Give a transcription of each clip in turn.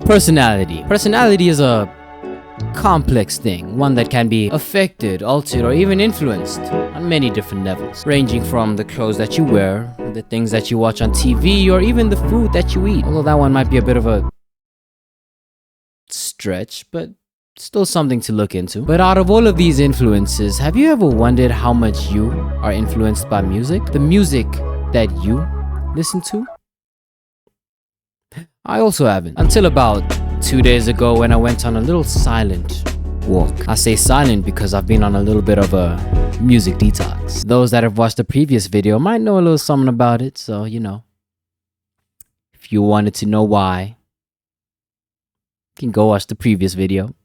Personality. Personality is a complex thing, one that can be affected, altered, or even influenced on many different levels, ranging from the clothes that you wear, the things that you watch on TV, or even the food that you eat. Although that one might be a bit of a stretch, but still something to look into. But out of all of these influences, have you ever wondered how much you are influenced by music? The music that you listen to? I also haven't. Until about 2 days ago when I went on a little silent walk. I say silent because I've been on a little bit of a music detox. Those that have watched the previous video might know a little something about it, so you know. If you wanted to know why, you can go watch the previous video,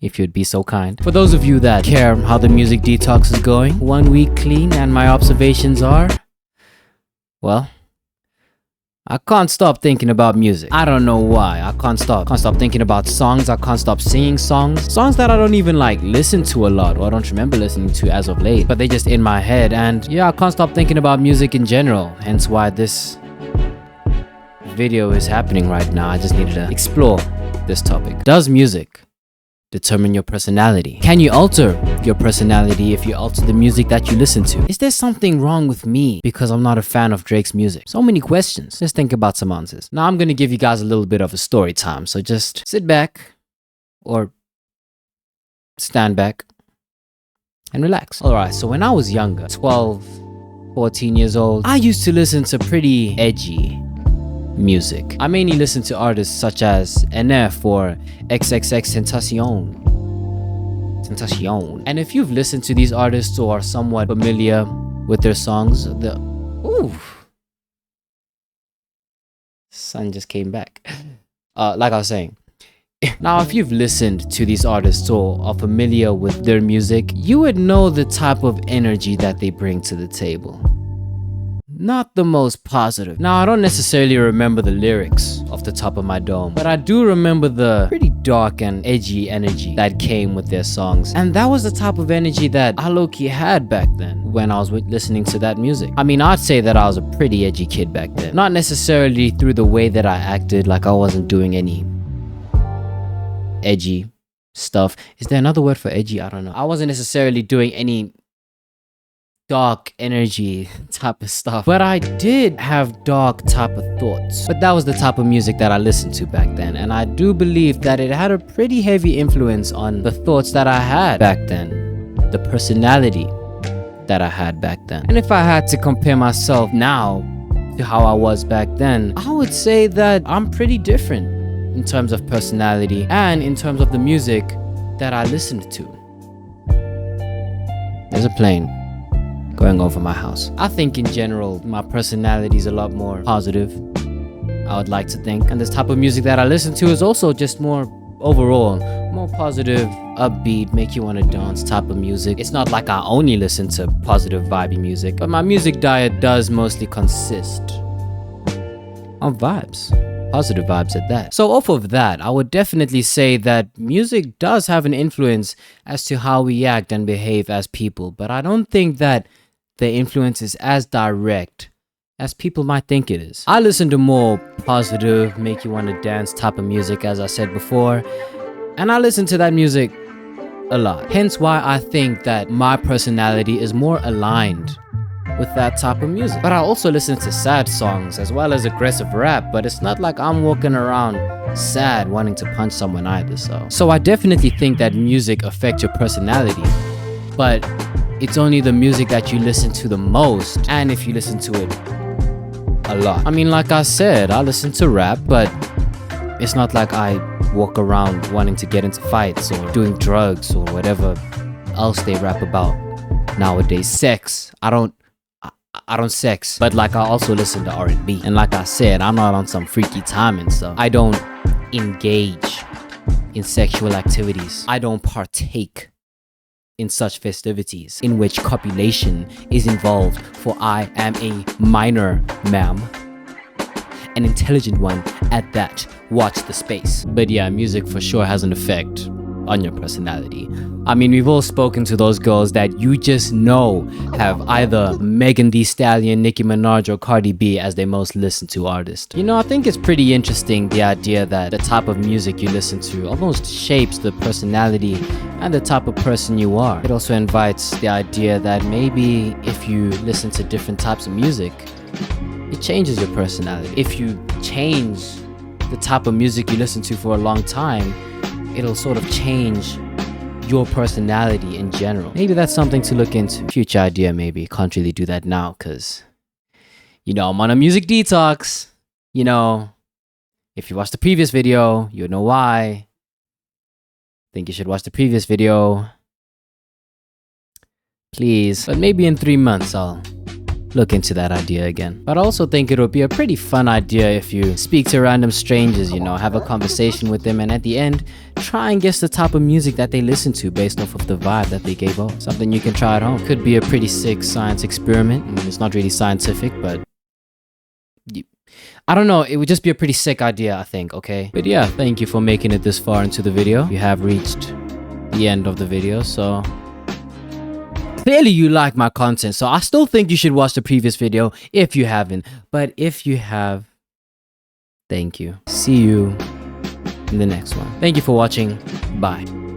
if you'd be so kind. For those of you that care how the music detox is going, 1 week clean and my observations are, well, I can't stop thinking about music. I don't know why. I can't stop thinking about songs. I can't stop singing songs that I don't even like listen to a lot, or I don't remember listening to as of late, but they just in my head. And yeah, I can't stop thinking about music in general, hence why this video is happening right now. I just needed to explore this topic. Does music determine your personality? Can you alter your personality if you alter the music that you listen to? Is there something wrong with me because I'm not a fan of Drake's music? So many questions. Let's think about some answers. Now I'm going to give you guys a little bit of a story time. So just sit back or stand back and relax. Alright, so when I was younger, 12, 14 years old, I used to listen to pretty edgy music. I mainly listen to artists such as NF or XXXTentacion. And if you've listened to these artists or are somewhat familiar with their songs, sun just came back. Like I was saying, now if you've listened to these artists or are familiar with their music, you would know the type of energy that they bring to the table. Not the most positive. Now, I don't necessarily remember the lyrics off the top of my dome, but I do remember the pretty dark and edgy energy that came with their songs. And that was the type of energy that I low-key had back then when I was listening to that music. I mean, I'd say that I was a pretty edgy kid back then. Not necessarily through the way that I acted, like I wasn't doing any edgy stuff. Is there another word for edgy? I don't know. I wasn't necessarily doing any dark energy type of stuff, but I did have dark type of thoughts. But that was the type of music that I listened to back then, and I do believe that it had a pretty heavy influence on the thoughts that I had back then, the personality that I had back then. And if I had to compare myself now to how I was back then, I would say that I'm pretty different in terms of personality and in terms of the music that I listened to. There's a plane going over my house. I think in general, my personality is a lot more positive, I would like to think. And this type of music that I listen to is also just more overall, more positive, upbeat, make you want to dance type of music. It's not like I only listen to positive, vibey music, but my music diet does mostly consist of vibes. Positive vibes at that. So off of that, I would definitely say that music does have an influence as to how we act and behave as people, but I don't think that the influence is as direct as people might think it is. I listen to more positive, make you want to dance type of music, as I said before, and I listen to that music a lot. Hence why I think that my personality is more aligned with that type of music. But I also listen to sad songs as well as aggressive rap, but it's not like I'm walking around sad wanting to punch someone either. So I definitely think that music affects your personality, but it's only the music that you listen to the most, and if you listen to it a lot. I mean, like I said, I listen to rap, but it's not like I walk around wanting to get into fights or doing drugs or whatever else they rap about nowadays. Sex, I don't sex, but like I also listen to R&B. And like I said, I'm not on some freaky timing stuff. I don't engage in sexual activities. I don't partake in such festivities in which copulation is involved, for I am a minor, ma'am. An intelligent one at that. Watch the space. But yeah, music for sure has an effect on your personality. I mean, we've all spoken to those girls that you just know have either Megan Thee Stallion, Nicki Minaj, or Cardi B as their most listened to artist. You know, I think it's pretty interesting, the idea that the type of music you listen to almost shapes the personality and the type of person you are. It also invites the idea that maybe if you listen to different types of music, it changes your personality. If you change the type of music you listen to for a long time, it'll sort of change your personality in general. Maybe that's something to look into. Future idea, maybe. Can't really do that now because, you know, I'm on a music detox. You know, if you watched the previous video, you know why. Think you should watch the previous video. Please. But maybe in 3 months, I'll look into that idea again. But I also think it would be a pretty fun idea if you speak to random strangers, you know, have a conversation with them, and at the end, try and guess the type of music that they listen to based off of the vibe that they gave off. Something you can try at home. Could be a pretty sick science experiment. I mean, it's not really scientific, but I don't know, it would just be a pretty sick idea, I think, okay? But yeah, thank you for making it this far into the video. You have reached the end of the video, so clearly you like my content, so I still think you should watch the previous video if you haven't. But if you have, thank you. See you in the next one. Thank you for watching. Bye.